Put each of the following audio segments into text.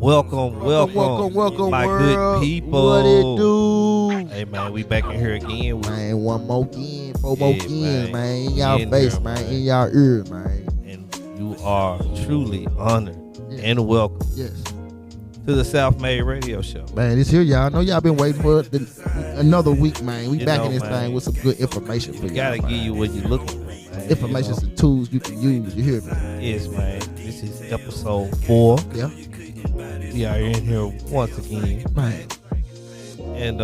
Welcome, my world. good people. What it do? Hey man, we back in here again. Man, one more again, four more again, man. In y'all In face, there, man. In y'all ear, man. And you are truly honored Yes. and welcome Yes. to the South Made Radio Show. Man, it's here, y'all. I know y'all been waiting for another week, man. We You back know, in this man. thing with some good information for We y'all. gotta man. give you what you're looking for, man. Information and tools you can use. You hear me? Yes, man. This is episode 4. Yeah. We are in here once again. Man. And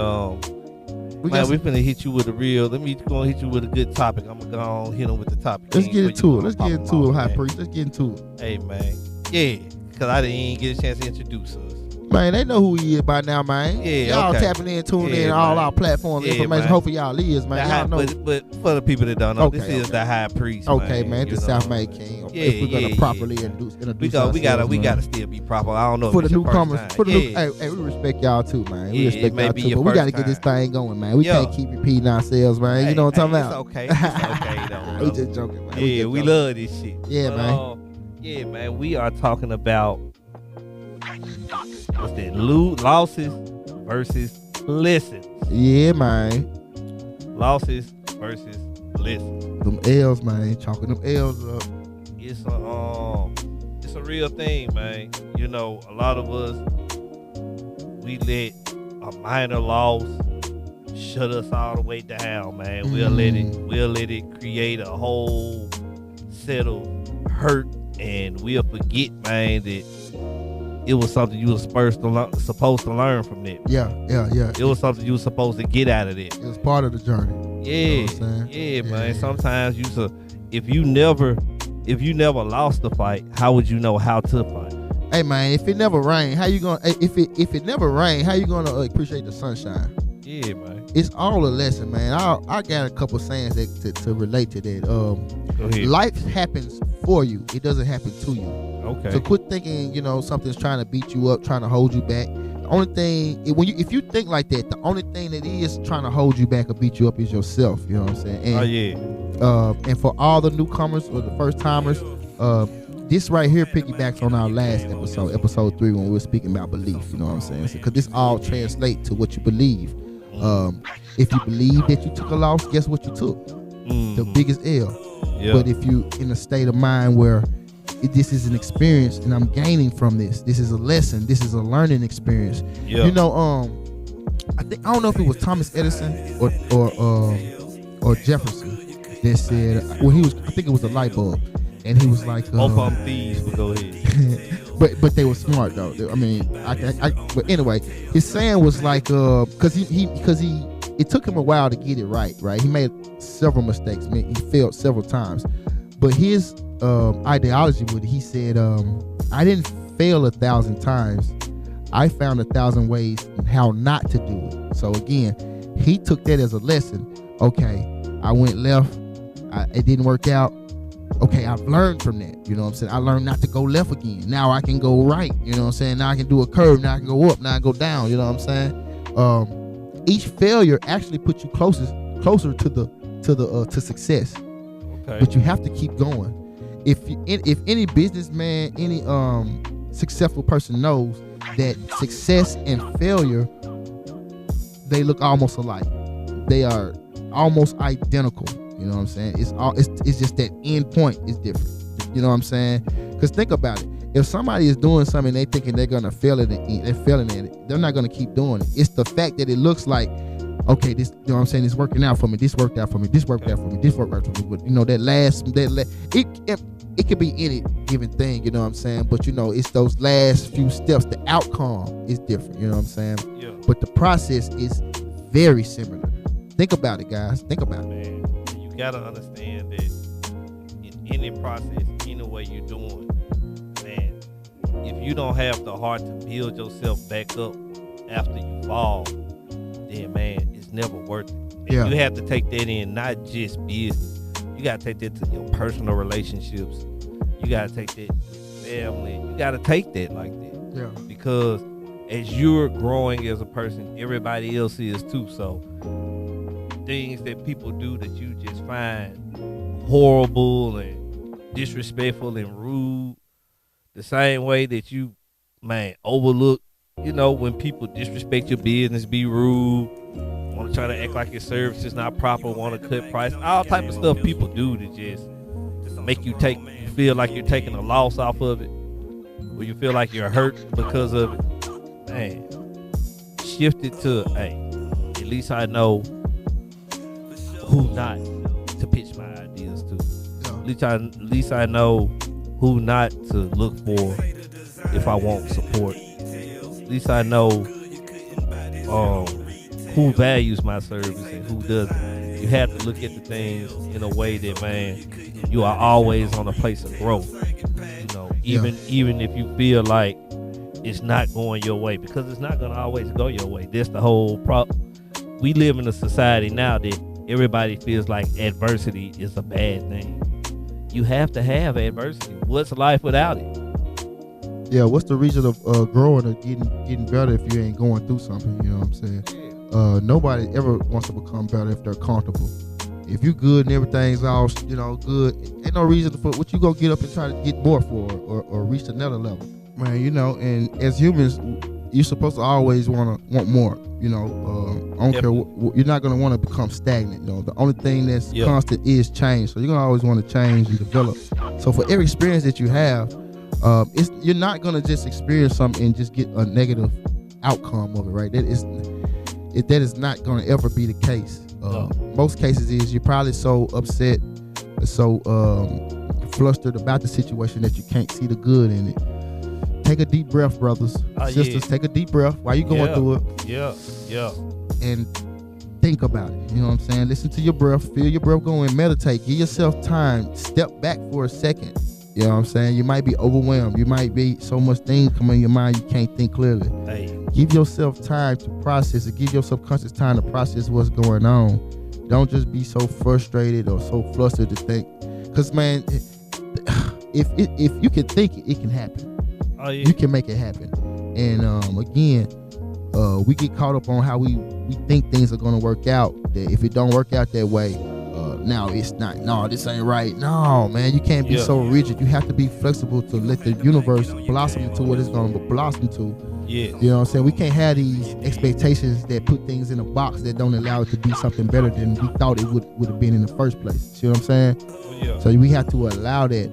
We man, got we finna hit you with a real. Let me go and hit you with a good topic. I'm gonna go on hit them with the topic. Let's King, get before into you it. Let's pop get them into it, off, High man. Priest. Let's get into it. Hey man, yeah, cause I didn't even get a chance to introduce us. Man, they know who he is by now, man. Yeah, y'all okay. tapping in, tuning Yeah, in, all man. our platforms, Yeah, information. man. Hopefully y'all is, man. The Y'all high, know. but for the people that don't know, this Okay, is okay. the High Priest. Okay, man, you the know. South Made King. Yeah, If we're gonna yeah, properly yeah. introduce We gotta ourselves, still be proper. I don't know for if the it's your first newcomers. time. For the yeah. hey, we respect y'all too, man. We Yeah, it respect may y'all be too, your but we gotta first get this time. thing going, man. We Yeah. can't keep repeating ourselves, man. Hey, you know what I'm talking it's about? okay. It's okay though. We Bro. just joking, man. Yeah, just we joking. love this shit. Yeah, But, man. Yeah, man. We are talking about what's that? Losses versus lessons. Yeah, man. Losses versus lessons. Them L's, man. Chalking them L's up. It's a real thing, man. You know, a lot of us we let a minor loss shut us all the way down, man. We'll let it create a whole set of hurt, and we'll forget, man, that it was something you were supposed to learn from that. Yeah. It was something you were supposed to get out of it. It was part of the journey. Yeah, You know what I'm saying? yeah, man. Yeah. Sometimes if you never lost the fight, how would you know how to fight? Hey, man, if it never rain, how you gonna? If it never rain, how you gonna appreciate the sunshine? Yeah, man. It's all a lesson, man. I got a couple sayings that to relate to that. Go ahead. Life happens for you. It doesn't happen to you. Okay. So quit thinking, something's trying to beat you up, trying to hold you back. The only thing, if you think like that, the only thing that is trying to hold you back or beat you up is yourself. You know what I'm saying? And, Oh yeah. and for all the newcomers or the first timers, this right here piggybacks on our last episode 3, when we were speaking about belief. You know what I'm saying? Because this all translates to what you believe. If you believe that you took a loss, guess what you took? The biggest L. Yeah. But if you in a state of mind where this is an experience and I'm gaining from this is a lesson, this is a learning experience. Yeah. I don't know if it was Thomas Edison or Jefferson that said, I think it was the light bulb, and he was like, Both of them thieves, but go ahead. but they were smart though. I mean, but anyway, his saying was like, because it took him a while to get it right. He made several mistakes. I mean, he failed several times, but his ideology with it, he said, I didn't fail 1,000 times. I found 1,000 ways how not to do it. So again, he took that as a lesson. Okay, I went left. It didn't work out. Okay, I've learned from that. You know what I'm saying? I learned not to go left again. Now I can go right. You know what I'm saying? Now I can do a curve. Now I can go up. Now I can go down. You know what I'm saying? Each failure actually puts you closer to success. Okay. But you have to keep going. If any businessman, any successful person knows that success and failure, they look almost alike. They are almost identical. You know what I'm saying? It's just that end point is different. You know what I'm saying? Because think about it. If somebody is doing something they thinking they're gonna fail at it, they're failing at it, they're not gonna keep doing it. It's the fact that it looks like, okay, this, you know what I'm saying, it's working out for me. This worked out for me. This worked out for me. This worked out for me. But it could be any given thing. You know what I'm saying? But it's those last few steps. The outcome is different. You know what I'm saying? Yeah. But the process is very similar. Think about it, guys. Think about it. Man, you gotta understand that in any process, any way you're doing, man, if you don't have the heart to build yourself back up after you fall, then man, it's never worth it. And Yeah. you have to take that in, not just business. You gotta take that to your personal relationships. You gotta take that to your family. You gotta take that like that. Yeah. Because as you're growing as a person, everybody else is too. So things that people do that you just find horrible and disrespectful and rude, the same way that you man, overlook, when people disrespect your business, be rude, want to try to act like your service is not proper, want to cut price, all type of stuff people do to just make you feel like you're taking a loss off of it, or you feel like you're hurt because of it. Man, shift it to, hey, at least I know who not to pitch my ideas to. At least I know who not to look for if I want support. At least I know who values my service and who doesn't. You have to look at the things in a way that, man, you are always on a place of growth. Even if you feel like it's not going your way, because it's not going to always go your way. That's the whole problem. We live in a society now that everybody feels like adversity is a bad thing. You have to have adversity. What's life without it? Yeah, what's the reason of growing or getting better if you ain't going through something? You know what I'm saying? Nobody ever wants to become better if they're comfortable. If you good and everything's all good, ain't no reason for what you gonna get up and try to get more for or reach another level, man. And as humans, you're supposed to always want more. I don't care. You're not gonna want to become stagnant. The only thing that's constant is change. So you're gonna always want to change and develop. So for every experience that you have, you're not gonna just experience something and just get a negative outcome of it, right? That is not gonna ever be the case. Most cases is you're probably so upset, so flustered about the situation that you can't see the good in it. Take a deep breath, brothers, sisters. Take a deep breath while you're going through it. Yeah. And think about it. You know what I'm saying? Listen to your breath. Feel your breath going. Meditate. Give yourself time. Step back for a second. You know what I'm saying? You might be overwhelmed. You might be so much things come in your mind you can't think clearly. Hey. Give yourself time to process it. Give your subconscious time to process what's going on. Don't just be so frustrated or so flustered to think. Because, man, if you can think it, it can happen. Oh, yeah. You can make it happen. And again, we get caught up on how we think things are going to work out. That if it don't work out that way, now it's not. No, this ain't right. No, man, you can't be so rigid. You have to be flexible to let the universe blossom into what it's going to blossom to. Yeah. You know what I'm saying? We can't have these expectations that put things in a box that don't allow it to be something better than we thought it would have been in the first place. See what I'm saying? Yeah. So we have to allow that.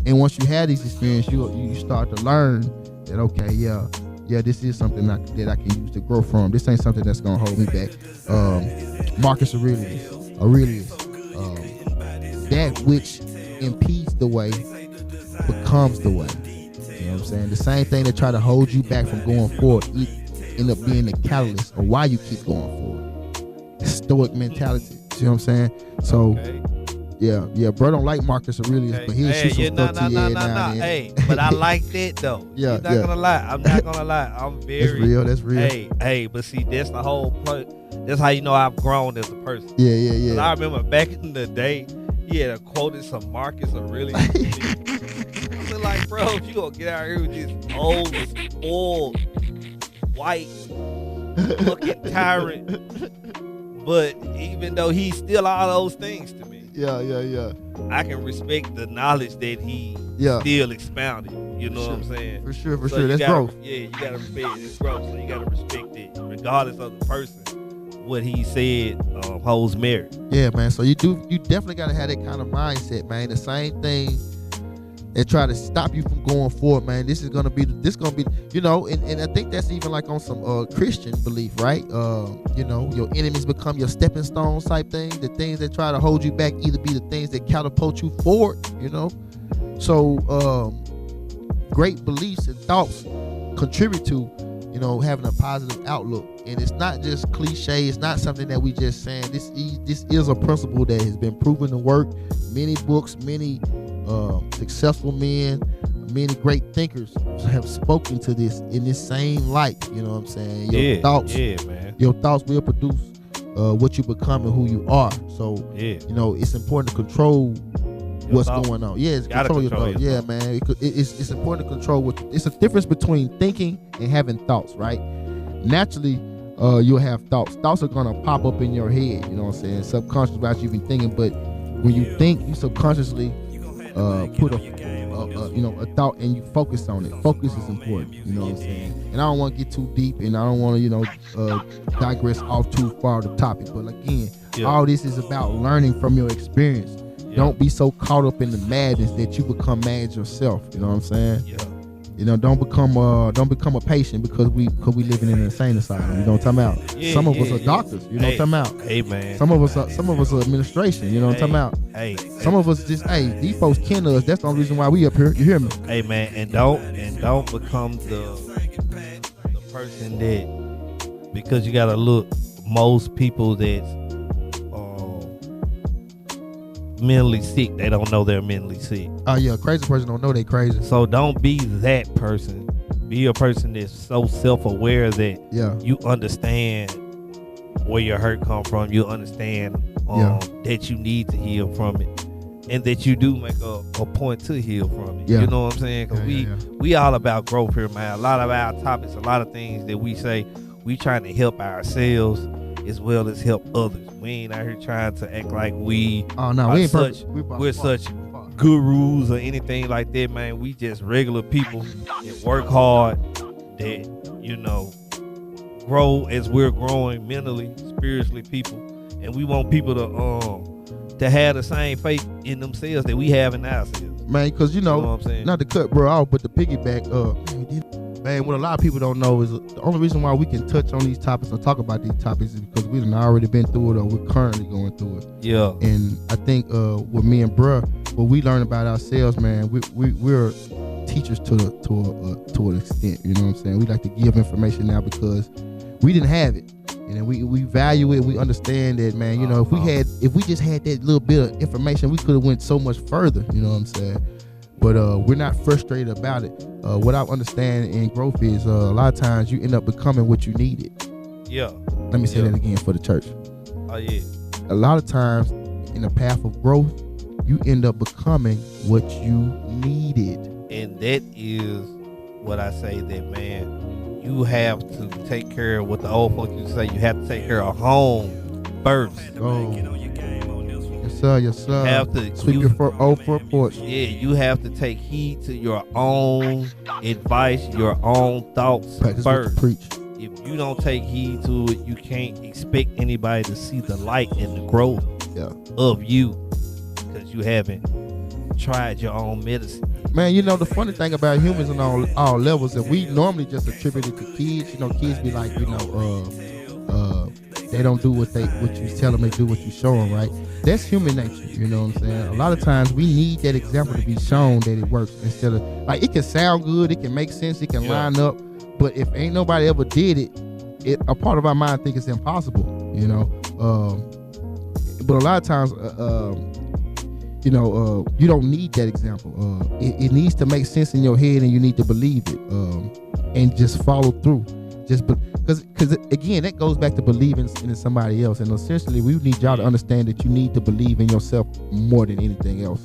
And once you have these experiences, you start to learn that, okay, this is something that I can use to grow from. This ain't something that's gonna hold me back. Marcus Aurelius, that which impedes the way becomes the way. You know what I'm saying? The same thing that try to hold you back from going forward end up being the catalyst of why you keep going forward. Stoic mentality. See what I'm saying? So. Okay. Yeah, bro don't like Marcus Aurelius, but he'll shoot some stuff to you every now and then. Hey, but I like that though. I'm not gonna lie. I'm very That's real. Hey, but see, that's the whole point. That's how you know I've grown as a person. Yeah. I remember back in the day, he had quoted some Marcus Aurelius. I was like, bro, if you gonna get out here with this old, spoiled, white, fucking tyrant, but even though he's still all those things to me. Yeah. I can respect the knowledge that he still expounded. You know what I'm saying? For sure. That's growth. Yeah, you gotta respect it. It's growth, so you gotta respect it, regardless of the person. What he said holds merit. Yeah, man. So you definitely gotta have that kind of mindset, man. The same thing that try to stop you from going forward, man. This gonna be, and I think that's even like on some Christian belief, right? Your enemies become your stepping stones type thing. The things that try to hold you back either be the things that catapult you forward, So great beliefs and thoughts contribute to, having a positive outlook. And it's not just cliche. It's not something that we just saying. This is a principle that has been proven to work. Many books, many successful men, many great thinkers have spoken to this in this same light. You know what I'm saying? Your thoughts will produce what you become and who you are. So it's important to control what's going on. Yeah, it's control your thoughts. Yeah, man. It's important to control it's a difference between thinking and having thoughts, right? Naturally, you'll have thoughts. Thoughts are gonna pop up in your head. You know what I'm saying? Subconscious about you been thinking, but when you think, you subconsciously put a a thought, and you focus on it. Focus is important. You know what I'm saying? And I don't want to get too deep, and I don't want to digress off too far the topic. But again, all this is about learning from your experience. Don't be so caught up in the madness that you become mad yourself. You know what I'm saying? Yeah. Don't become a patient because we living in an insane asylum. You know what I'm talking about? Some of us are doctors. You know what I'm talking about? Hey man. Some of us are administration. You know what I'm talking about? Some of us just these folks kin us. That's the only reason why we up here. You hear me? Hey man, and don't become the person that, because you gotta look, most people that's mentally sick, they don't know they're mentally sick. Oh yeah, crazy person don't know they crazy. So don't be that person. Be a person that's so self-aware that you understand where your hurt come from. You understand that you need to heal from it, and that you do make a point to heal from it. You know what I'm saying? Because we all about growth here, man. A lot of our topics, a lot of things that we say, we trying to help ourselves as well as help others. We ain't out here trying to act like we ain't such gurus or anything like that, man. We just regular people that work hard, that grow as we're growing mentally, spiritually, people, and we want people to have the same faith in themselves that we have in ourselves, man. Because you know what I'm saying? Not to cut bro off, but the piggyback man, what a lot of people don't know is the only reason why we can touch on these topics or talk about these topics is because we've already been through it, or we're currently going through it. Yeah. And I think with me and bruh, what we learn about ourselves, man, we're teachers to an extent. You know what I'm saying? We like to give information now because we didn't have it, and we value it. We understand that, man. If we just had that little bit of information, we could have went so much further. You know what I'm saying? But we're not frustrated about it. What I understand in growth is a lot of times you end up becoming what you needed. Yeah. Let me say that again for the church. Oh yeah. A lot of times in the path of growth, you end up becoming what you needed. And that is what I say, that man, you have to take care of what the old folks used to say. You have to take care of home first. Oh. Yes, sir. Have to sweep your front porch. Yeah, you have to take heed to your own advice, your own thoughts Practice first. What you preach. If you don't take heed to it, you can't expect anybody to see the light and the growth of you, because you haven't tried your own medicine. Man, the funny thing about humans on all levels that we normally just attribute it to kids. Kids be like, they don't do what you tell them, they do what you show them, right? That's human nature, you know what I'm saying? A lot of times we need that example to be shown that it works, instead of, like, it can sound good, it can make sense, it can line up, but if ain't nobody ever did it, a part of our mind think it's impossible, but a lot of times, you don't need that example. It needs to make sense in your head, and you need to believe it, and just follow through. Just because again, that goes back to believing in somebody else, and essentially we need y'all to understand that you need to believe in yourself more than anything else,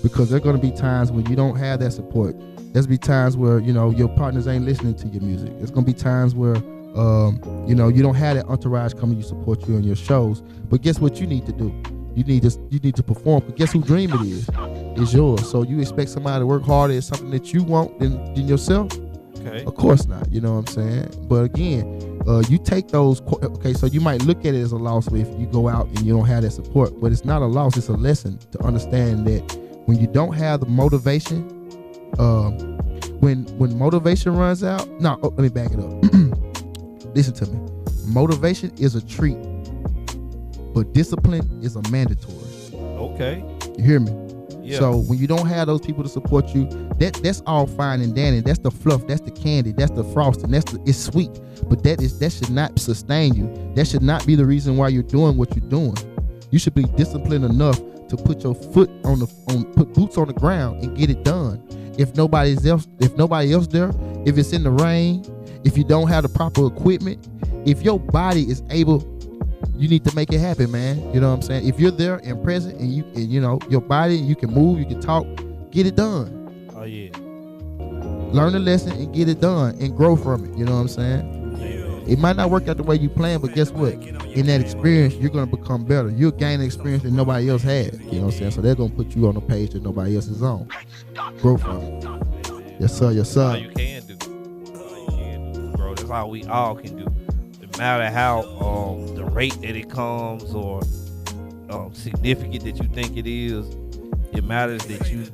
because there are going to be times when you don't have that support. There's be times where your partners ain't listening to your music. There's going to be times where you don't have that entourage coming to support you on your shows. But guess what you need to do? You need to perform. But guess whose dream it is? It's yours. So you expect somebody to work harder at something that you want than yourself? Okay. Of course not, you know what I'm saying? But again, you take those, so you might look at it as a loss if you go out and you don't have that support, but it's not a loss, it's a lesson to understand that when you don't have the motivation, when motivation runs out, let me back it up. Listen to me. Motivation is a treat, but discipline is a mandatory. Okay. You hear me? Yeah. So when you don't have those people to support you, that's all fine and dandy. That's the fluff. That's the candy. That's the frosting. It's sweet, but that should not sustain you. That should not be the reason why you're doing what you're doing. You should be disciplined enough to put your foot put boots on the ground and get it done. If nobody else there, if it's in the rain, if you don't have the proper equipment, if your body is able. You need to make it happen, man. You know what I'm saying? If you're there and present, and your body, you can move, you can talk, get it done. Oh yeah. Learn the lesson and get it done and grow from it. You know what I'm saying? It might not work out the way you plan, but guess what? In that experience, you're gonna become better. You'll gain an experience that nobody else had. You know what I'm saying? So they're gonna put you on a page that nobody else is on. Grow from it. Yes, sir. Yes, That's all sir. you can do. That's all you can do, bro. That's all we all can do. No matter how the rate that it comes or significant that you think it is, it matters that you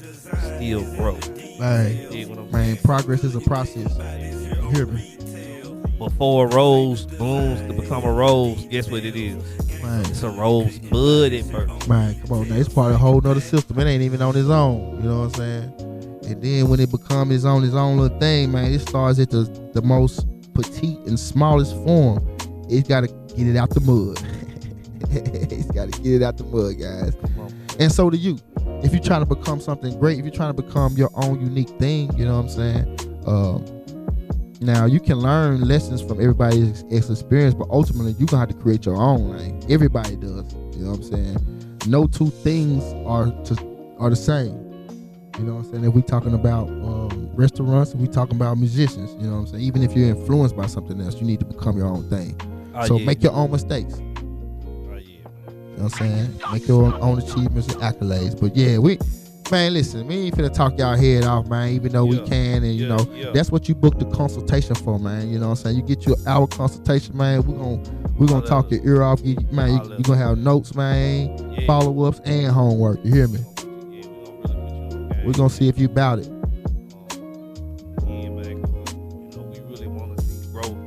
still grow. Man, You dig what I'm man, saying? progress is a process. You hear me? Before a rose blooms to become a rose, guess what it is? Man, It's a rose bud at first. man, come on now. It's part of a whole nother system. It ain't even on its own. You know what I'm saying? And then when it becomes its own little thing, man, it starts at the most petite and smallest form. It's got to get it out the mud. It's got to get it out the mud, guys. Come on. And so do you. If you're trying to become something great, if you're trying to become your own unique thing, you know what I'm saying? Now, you can learn lessons from everybody's experience, but ultimately, you're going to have to create your own lane. Everybody does. You know what I'm saying? No two things are the same. You know what I'm saying? If we talking about restaurants, if we talking about musicians, you know what I'm saying? Even if you're influenced by something else, you need to become your own thing. Oh, So yeah. make your own mistakes. Oh, yeah, man. You know what I'm saying? Make your own achievements and accolades. But yeah, man, listen, we ain't finna talk y'all head off, man, even though we Yeah. can. And, you Yeah, know, yeah. that's what you booked the consultation for, man. You know what I'm saying? You get your hour consultation, man. We're gonna talk your ear off. Man, you're going to have notes, man, Yeah. follow-ups, and homework. You hear me? Yeah, we gonna really put you on game. We're going to see if you about it. Yeah, man, 'cause, you know, we really want to see growth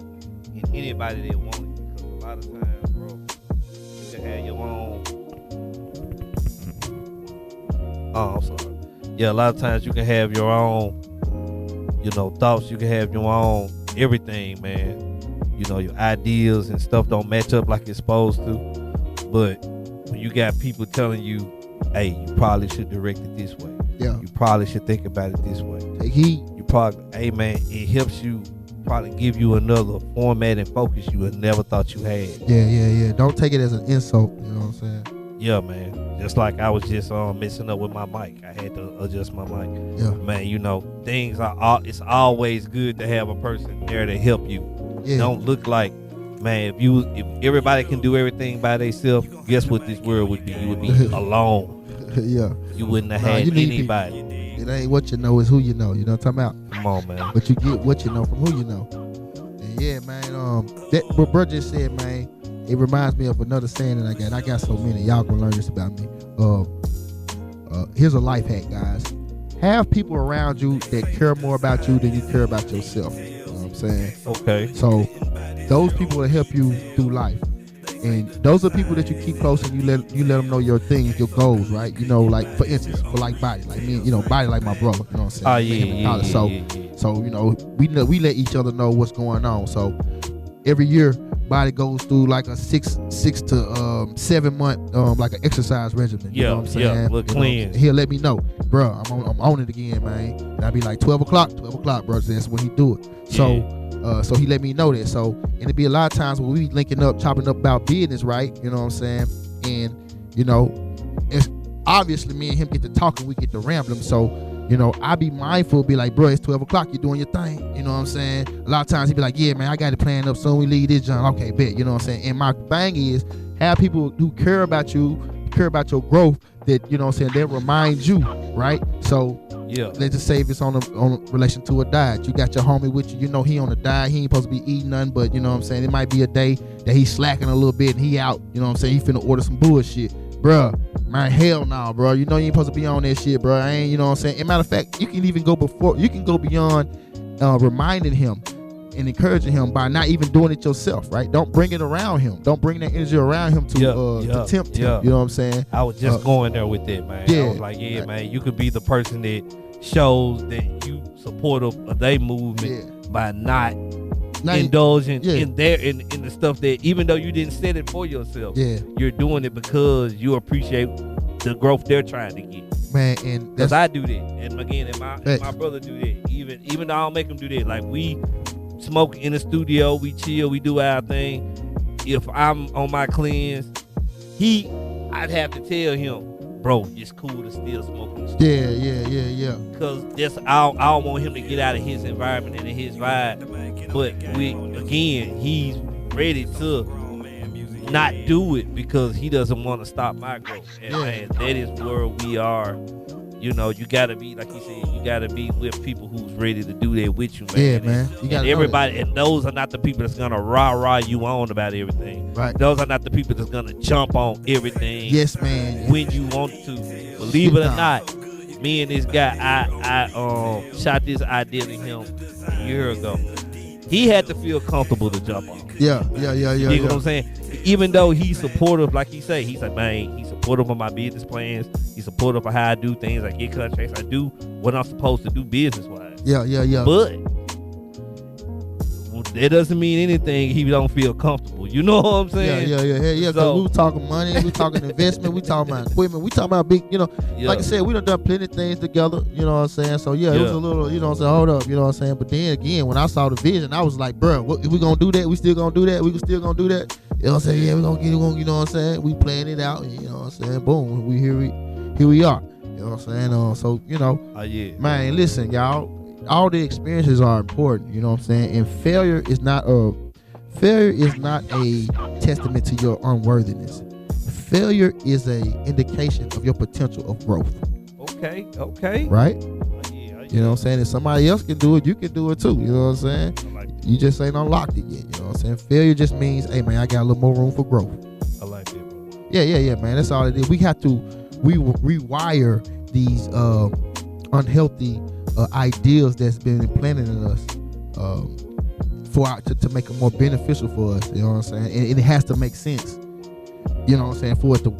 in anybody that wants it. Because a lot of times, bro, you can have your own. Oh, I'm sorry. Yeah, a lot of times you can have your own, you know, thoughts. You can have your own everything, man. You know, your ideas and stuff don't match up like it's supposed to. But when you got people telling you, hey, you probably should direct it this way. Yeah. You probably should think about it this way. Take heed. You probably, hey man, it helps you probably give you another format and focus you had never thought you had. Yeah. Don't take it as an insult. You know what I'm saying? Yeah, man. Just like I was just messing up with my mic. I had to adjust my mic. Yeah. Man, you know, things are it's always good to have a person there to help you. Yeah. Don't look like, man, if everybody can do everything by themselves, guess what this world would be? You would be alone. Yeah. You wouldn't have Nah, had you need anybody. It ain't what you know, it's who you know. You know what I'm talking about? Come on, man. But you get what you know from who you know. And yeah, man, that what bro just said, man, it reminds me of another saying that I got. I got so many. Y'all gonna learn this about me. Here's a life hack, guys. Have people around you that care more about you than you care about yourself. You know what I'm saying? Okay. So those people will help you through life. And those are people that you keep close and you let them know your things, your goals, right? You know, like for instance, for like Body, like me, you know, Body like my brother, you know what I'm saying? Oh yeah, Met him in college. yeah. So you know, we let each other know what's going on. So every year, Body goes through like a six to 7 month like an exercise regimen. You know what I'm saying? Yeah, look You know, clean. he'll let me know, bro. I'm on it again, man. And I'll be like 12 o'clock, bro. That's when he do it. So he let me know that. So and it'd be a lot of times when we linking up, chopping up about business, right? You know what I'm saying? And you know, it's obviously me and him get to talking, we get to rambling. So you know, I be mindful, be like, bro, it's 12 o'clock, you doing your thing. You know what I'm saying? A lot of times he be like, yeah, man, I got it planned up soon. We leave this, John. Okay, bet. You know what I'm saying? And my thing is, have people who care about you, care about your growth, that, you know what I'm saying, that remind you, right? So Yeah. let's just say if it's on relation to a diet. You got your homie with you, you know he on a diet, he ain't supposed to be eating nothing, but you know what I'm saying, it might be a day that he's slacking a little bit and he out, you know what I'm saying, he finna order some bullshit. Bruh, man, hell no, bro. You know you ain't supposed to be on that shit, bro. I ain't, you know what I'm saying? And matter of fact, you can even go beyond reminding him and encouraging him by not even doing it yourself, right? Don't bring it around him. Don't bring that energy around him to tempt him. You know what I'm saying? I was just going there with that, man. yeah. I was like, yeah, man, you could be the person that shows that you supportive of their movement by not indulging in the stuff that, even though you didn't set it for yourself, you're doing it because you appreciate the growth they're trying to get. Man, and because I do that, and again, and my brother do that. Even though I don't make him do that, like we smoke in the studio, we chill, we do our thing. If I'm on my cleanse, I'd have to tell him, bro, it's cool to still smoke in the store. Yeah. Cause I don't want him to get out of his environment and his vibe. But he's ready to not do it because he doesn't want to stop my growth. And man, that is where we are. You know, you gotta be, like you said, you gotta be with people who's ready to do that with you, man. Yeah, man. You and everybody, and those are not the people that's gonna rah you on about everything. Right. Those are not the people that's gonna jump on everything. Yes, man. When you want to. Believe it or not, me and this guy, I shot this idea to him a year ago. He had to feel comfortable to jump on. Yeah. You know what I'm saying? Even though he's supportive, like he's like, man, he's supportive of my business plans. He's supportive of how I do things. I get contracts. I do what I'm supposed to do business-wise. Yeah. But that doesn't mean anything if he don't feel comfortable. You know what I'm saying? Yeah. Because we were talking money, we talking investment, we talking about equipment, we talking about big, like I said, we done plenty of things together, you know what I'm saying? So it was a little, you know what I'm saying, hold up, you know what I'm saying? But then again, when I saw the vision, I was like, bro, what, we gonna do that? We still gonna do that? We still gonna do that? You know what I'm saying? Yeah, we gonna get it, you know what I'm saying? We playing it out, you know what I'm saying? Boom, here we are. You know what I'm saying? So, man, listen, y'all. All the experiences are important, you know what I'm saying? And failure is not a testament to your unworthiness. Failure is a indication of your potential of growth. Okay. Right? Yeah. You know what I'm saying? If somebody else can do it, you can do it too. You know what I'm saying? I like that. You just ain't unlocked it yet. You know what I'm saying? Failure just means, hey man, I got a little more room for growth. I like that, bro. Yeah, man. That's all it is. We have to rewire these unhealthy ideals that's been implanted in us to make it more beneficial for us. You know what I'm saying? And it has to make sense. You know what I'm saying? For it to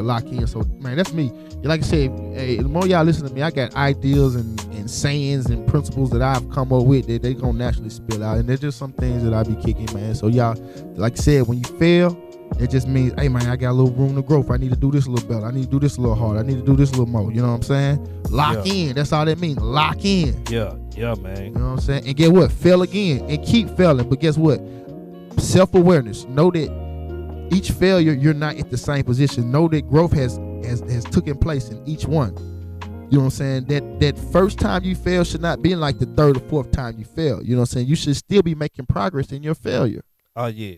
lock in. So man, that's me. Like I said, hey, the more y'all listen to me, I got ideas and sayings and principles that I've come up with that they gonna naturally spill out. And there's just some things that I be kicking, man. So y'all, like I said, when you fail, it just means, hey man, I got a little room to grow. I need to do this a little better. I need to do this a little harder. I need to do this a little more. You know what I'm saying? Lock in. That's all that means. Lock in. Yeah, man. You know what I'm saying? And get what? Fail again and keep failing. But guess what? Self-awareness. Know that each failure, you're not at the same position. Know that growth has taken place in each one. You know what I'm saying? That first time you fail should not be like the third or fourth time you fail. You know what I'm saying? You should still be making progress in your failure. Oh, yeah.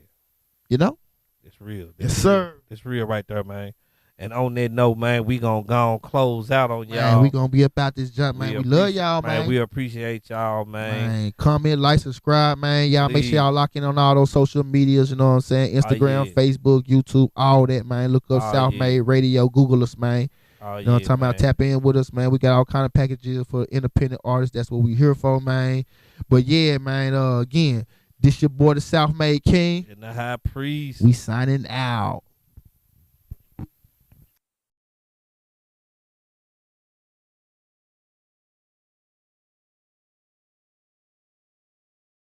You know? It's real. Yes, sir. It's real right there, man. And on that note, man, we gonna go and close out on y'all. Man, we gonna be about this jump, man. We love y'all, man. We appreciate y'all, man. Comment, like, subscribe, man. Y'all make sure y'all lock in on all those social medias, you know what I'm saying? Instagram, Facebook, YouTube, all that, man. Look up South Made Radio, Google us, man. You know what I'm talking about? Tap in with us, man. We got all kind of packages for independent artists. That's what we here for, man. But yeah, man, again, this your boy, the South Made King. And the High Priest. We signing out.